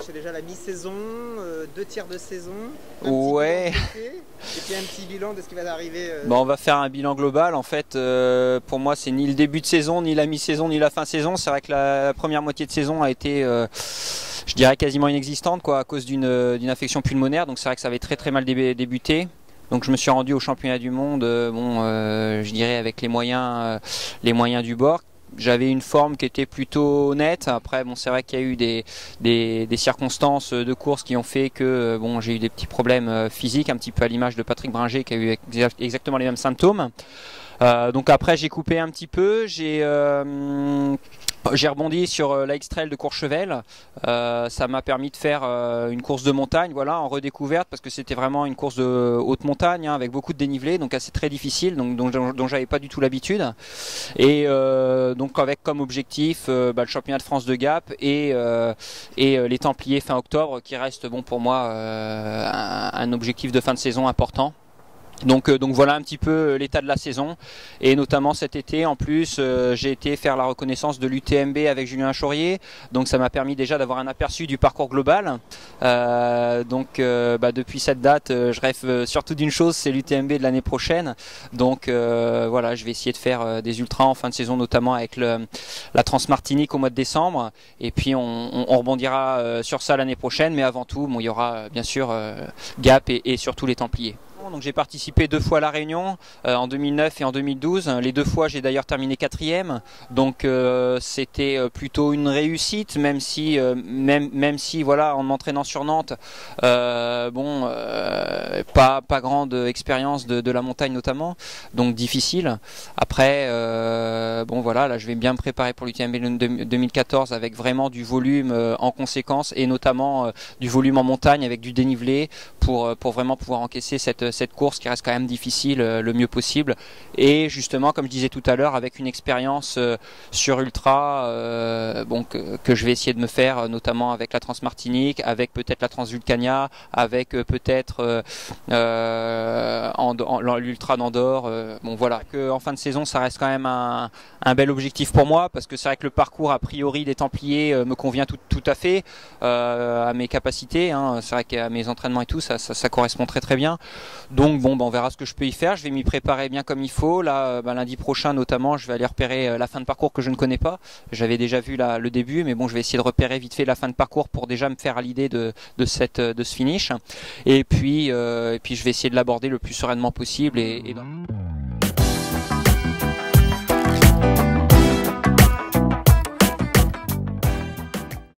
C'est déjà la mi-saison, 2 tiers de saison, Ouais. et puis un petit bilan de ce qui va arriver. Bon, on va faire un bilan global. En fait, pour moi, c'est ni le début de saison, ni la mi-saison, ni la fin de saison. C'est vrai que la première moitié de saison a été, je dirais, quasiment inexistante, quoi, à cause d'une affection pulmonaire. Donc c'est vrai que ça avait très très mal débuté. Donc je me suis rendu au championnat du monde, je dirais avec les moyens du bord. J'avais une forme qui était plutôt honnête. Après, bon, c'est vrai qu'il y a eu des circonstances de course qui ont fait que j'ai eu des petits problèmes physiques, un petit peu à l'image de Patrick Bringer qui a eu exactement les mêmes symptômes. Donc après, j'ai coupé un petit peu. J'ai rebondi sur la X-Trail de Courchevel. Ça m'a permis de faire une course de montagne, voilà, en redécouverte, parce que c'était vraiment une course de haute montagne, hein, avec beaucoup de dénivelé, donc assez très difficile, donc dont j'avais pas du tout l'habitude. Et donc avec comme objectif le championnat de France de Gap et les Templiers fin octobre, qui reste pour moi un objectif de fin de saison important. Donc voilà un petit peu l'état de la saison, et notamment cet été en plus j'ai été faire la reconnaissance de l'UTMB avec Julien Chaurier, donc ça m'a permis déjà d'avoir un aperçu du parcours global. Depuis cette date je rêve surtout d'une chose, c'est l'UTMB de l'année prochaine. Donc voilà, je vais essayer de faire des ultras en fin de saison, notamment avec la Transmartinique au mois de décembre, et puis on rebondira sur ça l'année prochaine, mais avant tout il y aura bien sûr Gap et surtout les Templiers. Donc j'ai participé 2 fois à La Réunion, en 2009 et en 2012. Les 2 fois j'ai d'ailleurs terminé 4e, donc c'était plutôt une réussite, même si voilà, en m'entraînant sur Nantes, pas grande expérience de la montagne notamment, donc difficile. Après voilà, là je vais bien me préparer pour l'UTMB 2014 avec vraiment du volume en conséquence, et notamment du volume en montagne avec du dénivelé pour vraiment pouvoir encaisser cette course qui reste quand même difficile le mieux possible. Et justement, comme je disais tout à l'heure, avec une expérience sur ultra que je vais essayer de me faire, notamment avec la Transmartinique, avec peut-être la Transvulcania, avec peut-être l'ultra d'Andorre. Voilà, en fin de saison ça reste quand même un bel objectif pour moi, parce que c'est vrai que le parcours a priori des Templiers me convient tout à fait à mes capacités, hein. C'est vrai qu'à mes entraînements et tout, ça correspond très très bien. Donc on verra ce que je peux y faire. Je vais m'y préparer bien comme il faut. Là, lundi prochain notamment, je vais aller repérer la fin de parcours que je ne connais pas. J'avais déjà vu le début, mais je vais essayer de repérer vite fait la fin de parcours pour déjà me faire à l'idée de ce finish. Et puis je vais essayer de l'aborder le plus sereinement possible.